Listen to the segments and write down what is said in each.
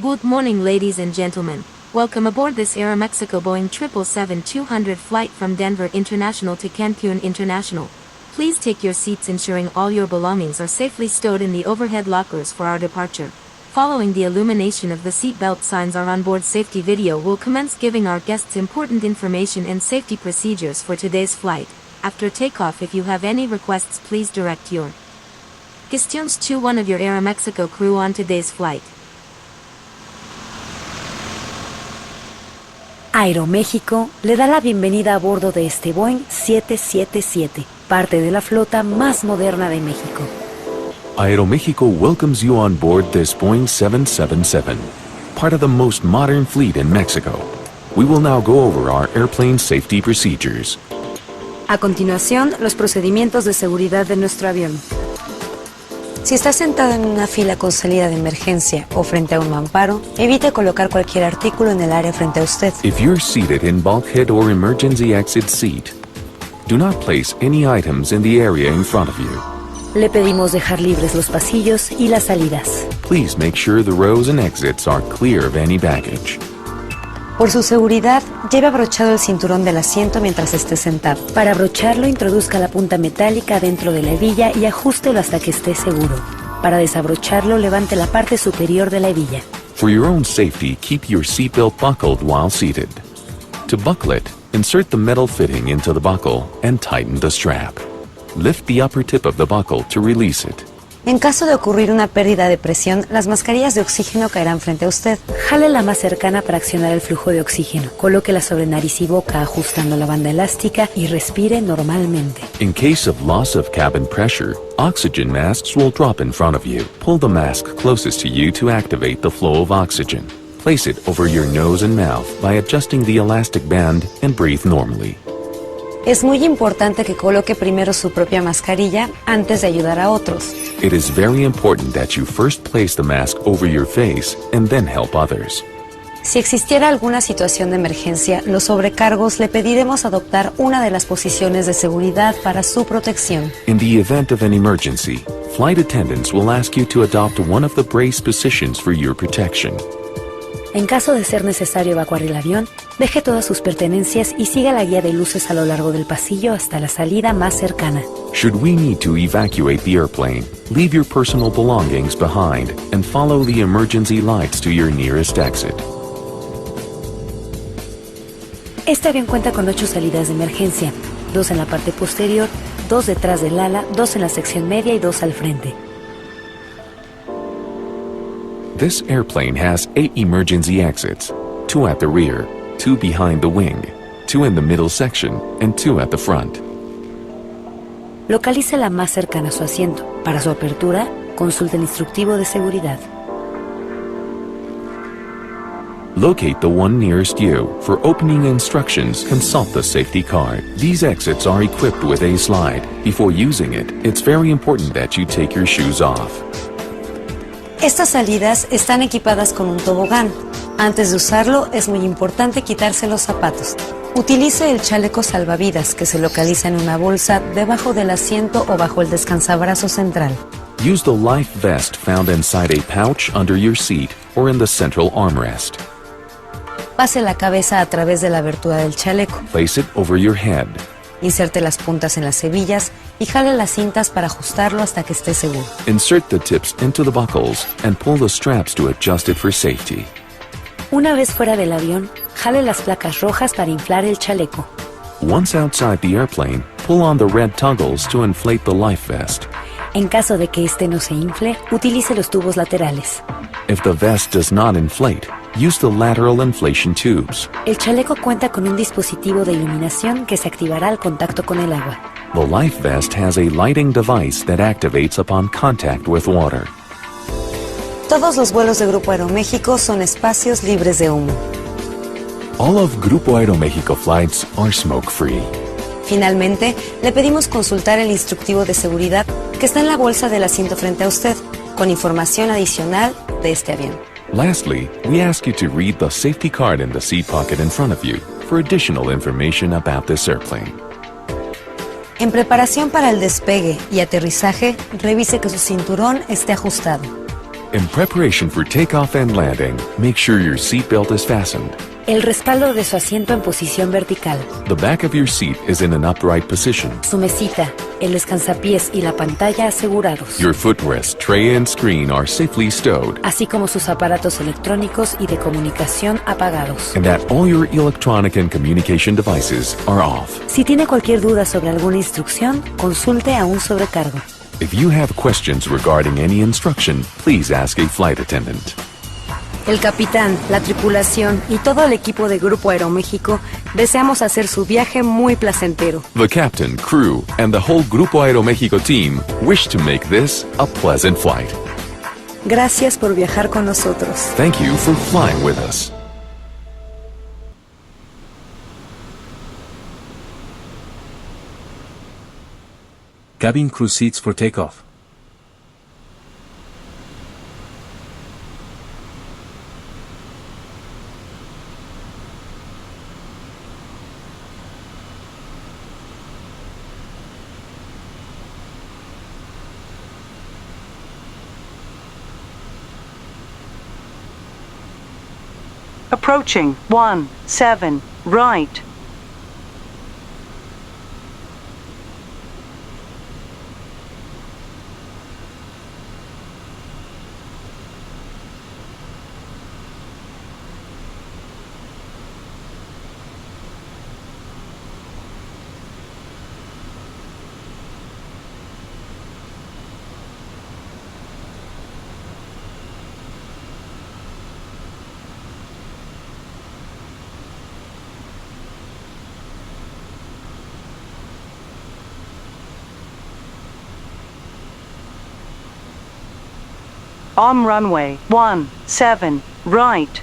Good morning, ladies and gentlemen. Welcome aboard this aeromexico Boeing 777-200 flight from Denver International to Cancun International. Please take your seats, ensuring all your belongings are safely stowed in the overhead lockers for our departure. Following the illumination of the seatbelt signs, our onboard safety video will commence giving our guests important information and safety procedures for today's flight. After takeoff, if you have any requests, please direct your questions to one of your aeromexico crew on today's flight. Aeroméxico le da la bienvenida a bordo de este Boeing 777, parte de la flota más moderna de México. Aeromexico welcomes you on board this Boeing 777, part of the most modern fleet in Mexico. We will now go over our airplane safety procedures. A continuación, los procedimientos de seguridad de nuestro avión. Si está sentado en una fila con salida de emergencia o frente a un mamparo, evite colocar cualquier artículo en el área frente a usted. If you're seated in bulkhead or emergency exit seat, do not place any items in the area in front of you. Le pedimos dejar libres los pasillos y las salidas. Please make sure the rows and exits are clear of any baggage. Por su seguridad, lleve abrochado el cinturón del asiento mientras esté sentado. Para abrocharlo, introduzca la punta metálica dentro de la hebilla y ajústelo hasta que esté seguro. Para desabrocharlo, levante la parte superior de la hebilla. For your own safety, keep your seatbelt buckled while seated. To buckle it, insert the metal fitting into the buckle and tighten the strap. Lift the upper tip of the buckle to release it. En caso de ocurrir una pérdida de presión, las mascarillas de oxígeno caerán frente a usted. Jale la más cercana para accionar el flujo de oxígeno. Colóquela sobre nariz y boca ajustando la banda elástica y respire normalmente. In case of loss of cabin pressure, oxygen masks will drop in front of you. Pull the mask closest to you to activate the flow of oxygen. Place it over your nose and mouth by adjusting the elastic band and breathe normally. Es muy importante que coloque primero su propia mascarilla antes de ayudar a otros. It is very important that you first place the mask over your face and then help others. Si existiera alguna situación de emergencia, los sobrecargos le pediremos adoptar una de las posiciones de seguridad para su protección. In the event of an emergency, flight attendants will ask you to adopt one of the brace positions for your protection. En caso de ser necesario evacuar el avión, deje todas sus pertenencias y siga la guía de luces a lo largo del pasillo hasta la salida más cercana. Should we need to evacuate the airplane, leave your personal belongings behind and follow the emergency lights to your nearest exit. Este avión cuenta con 8 salidas de emergencia, 2 en la parte posterior, 2 detrás del ala, 2 en la sección media y 2 al frente. This airplane has 8 emergency exits, 2 at the rear, 2 behind the wing, 2 in the middle section, and 2 at the front. Localice la más cercana a su asiento. Para su apertura, consulte el instructivo de seguridad. Locate the one nearest you. For opening instructions, consult the safety card. These exits are equipped with a slide. Before using it, it's very important that you take your shoes off. Estas salidas están equipadas con un tobogán. Antes de usarlo, es muy importante quitarse los zapatos. Utilice el chaleco salvavidas que se localiza en una bolsa debajo del asiento o bajo el descansabrazo central. Use the life vest found inside a pouch under your seat or in the central armrest. Pase la cabeza a través de la abertura del chaleco. Place it over your head. Inserte las puntas en las hebillas y jale las cintas para ajustarlo hasta que esté seguro. Insert the tips into the buckles and pull the straps to adjust it for safety. Una vez fuera del avión, jale las placas rojas para inflar el chaleco. Once outside the airplane, pull on the red toggles to inflate the life vest. En caso de que este no se infle, utilice los tubos laterales. If the vest does not inflate, use the lateral inflation tubes. El chaleco cuenta con un dispositivo de iluminación que se activará al contacto con el agua. The life vest has a lighting device that activates upon contact with water. Todos los vuelos de Grupo Aeroméxico son espacios libres de humo. All of Grupo Aeromexico flights are smoke-free. Finalmente, le pedimos consultar el instructivo de seguridad que está en la bolsa del asiento frente a usted, con información adicional de este avión. Lastly, we ask you to read the safety card in the seat pocket in front of you for additional information about this airplane. En preparación para el despegue y aterrizaje, revise que su cinturón esté ajustado. In preparation for takeoff and landing, make sure your seatbelt is fastened. El respaldo de su asiento en posición vertical. The back of your seat is in an upright position. Su mesita, el descansapiés y la pantalla asegurados. Your footrest, tray, and screen are safely stowed. Así como sus aparatos electrónicos y de comunicación apagados. And that all your electronic and communication devices are off. Si tiene cualquier duda sobre alguna instrucción, consulte a un sobrecargo. If you have questions regarding any instruction, please ask a flight attendant. El capitán, la tripulación y todo el equipo de Grupo Aeroméxico deseamos hacer su viaje muy placentero. The captain, crew, and the whole Grupo Aeromexico team wish to make this a pleasant flight. Gracias por viajar con nosotros. Thank you for flying with us. Cabin crew seats for takeoff. Approaching 17 right. On runway 17 right.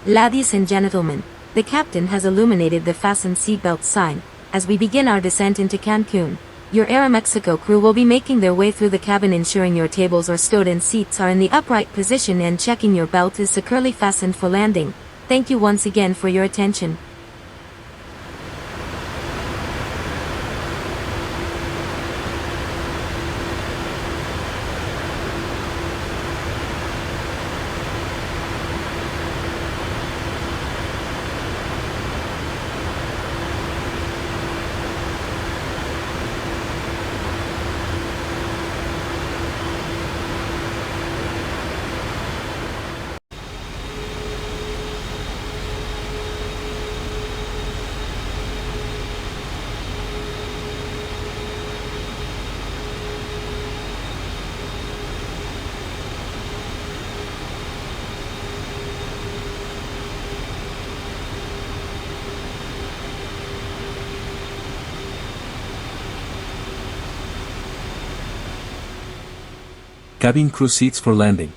Ladies and gentlemen, the captain has illuminated the fasten seatbelt sign. As we begin our descent into Cancun, your aeromexico crew will be making their way through the cabin, ensuring your tables are stowed and seats are in the upright position and checking your belt is securely fastened for landing. Thank you once again for your attention. Cabin crew seats for landing.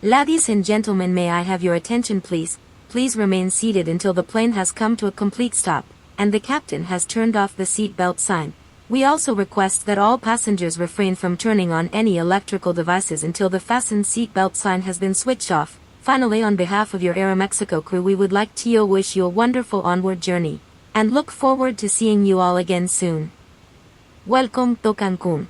Ladies and gentlemen, may I have your attention please? Please remain seated until the plane has come to a complete stop, and the captain has turned off the seat belt sign. We also request that all passengers refrain from turning on any electrical devices until the fasten seat belt sign has been switched off. Finally, on behalf of your Aeromexico crew, we would like to wish you a wonderful onward journey, and look forward to seeing you all again soon. Welcome to Cancun.